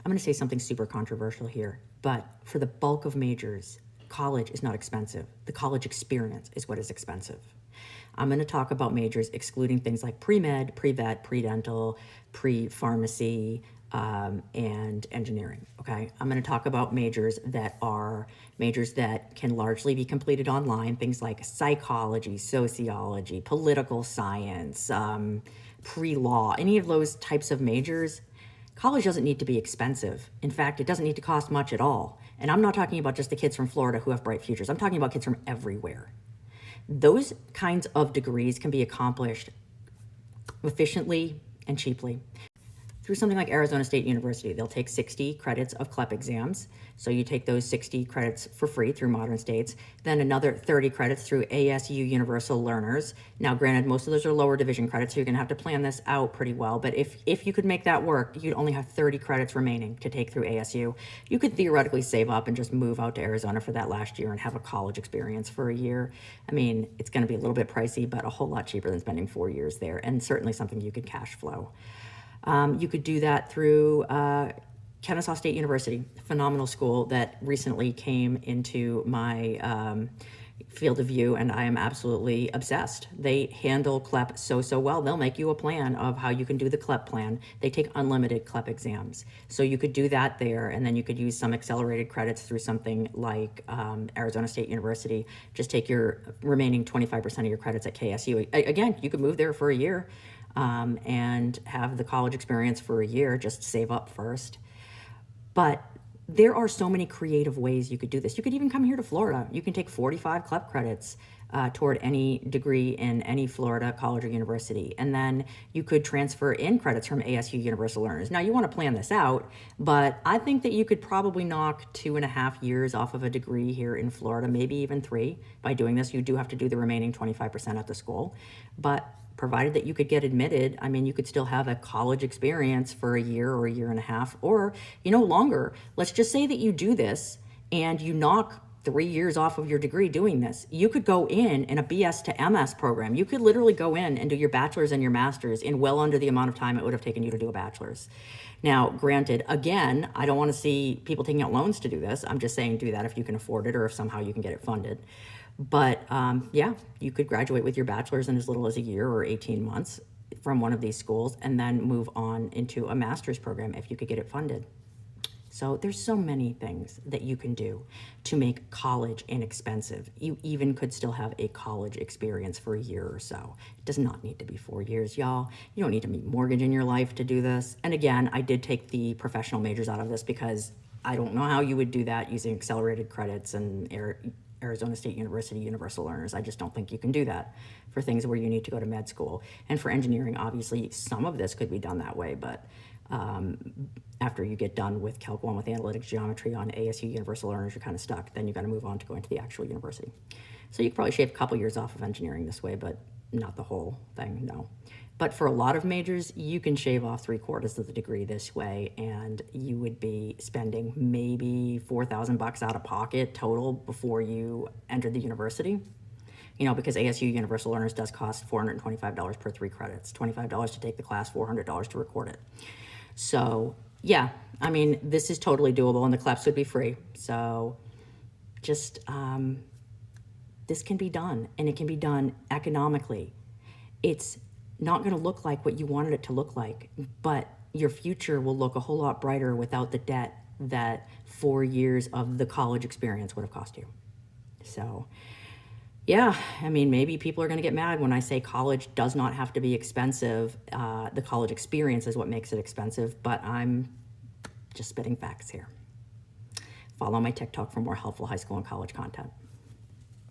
I'm going to say something super controversial here, but for the bulk of majors, college is not expensive. The college experience is what is expensive. I'm going to talk about majors excluding things like pre-med, pre-vet, pre-dental, pre-pharmacy, and engineering, okay? I'm going to talk about majors that can largely be completed online, things like psychology, sociology, political science, pre-law, any of those types of majors. College doesn't need to be expensive. In fact, it doesn't need to cost much at all. And I'm not talking about just the kids from Florida who have bright futures. I'm talking about kids from everywhere. Those kinds of degrees can be accomplished efficiently and cheaply through something like Arizona State University. They'll take 60 credits of CLEP exams. So you take those 60 credits for free through Modern States, then another 30 credits through ASU Universal Learners. Now, granted, most of those are lower division credits, so you're gonna have to plan this out pretty well. But if you could make that work, you'd only have 30 credits remaining to take through ASU. You could theoretically save up and just move out to Arizona for that last year and have a college experience for a year. I mean, it's gonna be a little bit pricey, but a whole lot cheaper than spending 4 years there, and certainly something you could cash flow. You could do that through Kennesaw State University, phenomenal school that recently came into my field of view, and I am absolutely obsessed. They handle CLEP so well. They'll make you a plan of how you can do the CLEP plan. They take unlimited CLEP exams. So you could do that there, and then you could use some accelerated credits through something like Arizona State University. Just take your remaining 25% of your credits at KSU. Again, you could move there for a year. And have the college experience for a year, just save up first. But there are so many creative ways you could do this. You could even come here to Florida. You can take 45 CLEP credits toward any degree in any Florida college or university. And then you could transfer in credits from ASU Universal Learners. Now, you want to plan this out, but I think that you could probably knock 2.5 years off of a degree here in Florida, maybe even 3 by doing this. You do have to do the remaining 25% at the school. But provided that you could get admitted, I mean, you could still have a college experience for a year or a year and a half, or, longer. Let's just say that you do this and you knock 3 years off of your degree doing this. You could go in a BS to MS program. You could literally go in and do your bachelor's and your master's in well under the amount of time it would have taken you to do a bachelor's. Now, granted, again, I don't want to see people taking out loans to do this. I'm just saying do that if you can afford it or if somehow you can get it funded. But yeah, you could graduate with your bachelor's in as little as a year or 18 months from one of these schools and then move on into a master's program if you could get it funded. So there's so many things that you can do to make college inexpensive. You even could still have a college experience for a year or so. It does not need to be 4 years, y'all. You don't need to meet mortgage in your life to do this. And again, I did take the professional majors out of this because I don't know how you would do that using accelerated credits and Arizona State University Universal Learners. I just don't think you can do that for things where you need to go to med school. And for engineering, obviously, some of this could be done that way, but after you get done with Calc 1 with analytics geometry on ASU Universal Learners, you're kind of stuck. Then you got to move on to going to the actual university. So you could probably shave a couple years off of engineering this way, but not the whole thing, no. But for a lot of majors, you can shave off 3/4 of the degree this way, and you would be spending maybe $4,000 out of pocket total before you entered the university. Because ASU Universal Learners does cost $425 per 3 credits, $25 to take the class, $400 to record it. So yeah, I mean, this is totally doable, and the CLEPs would be free. So just this can be done, and it can be done economically. It's not going to look like what you wanted it to look like, but your future will look a whole lot brighter without the debt that 4 years of the college experience would have cost you. So yeah, I mean, maybe people are going to get mad when I say college does not have to be expensive. The college experience is what makes it expensive, but I'm just spitting facts here. Follow my TikTok for more helpful high school and college content.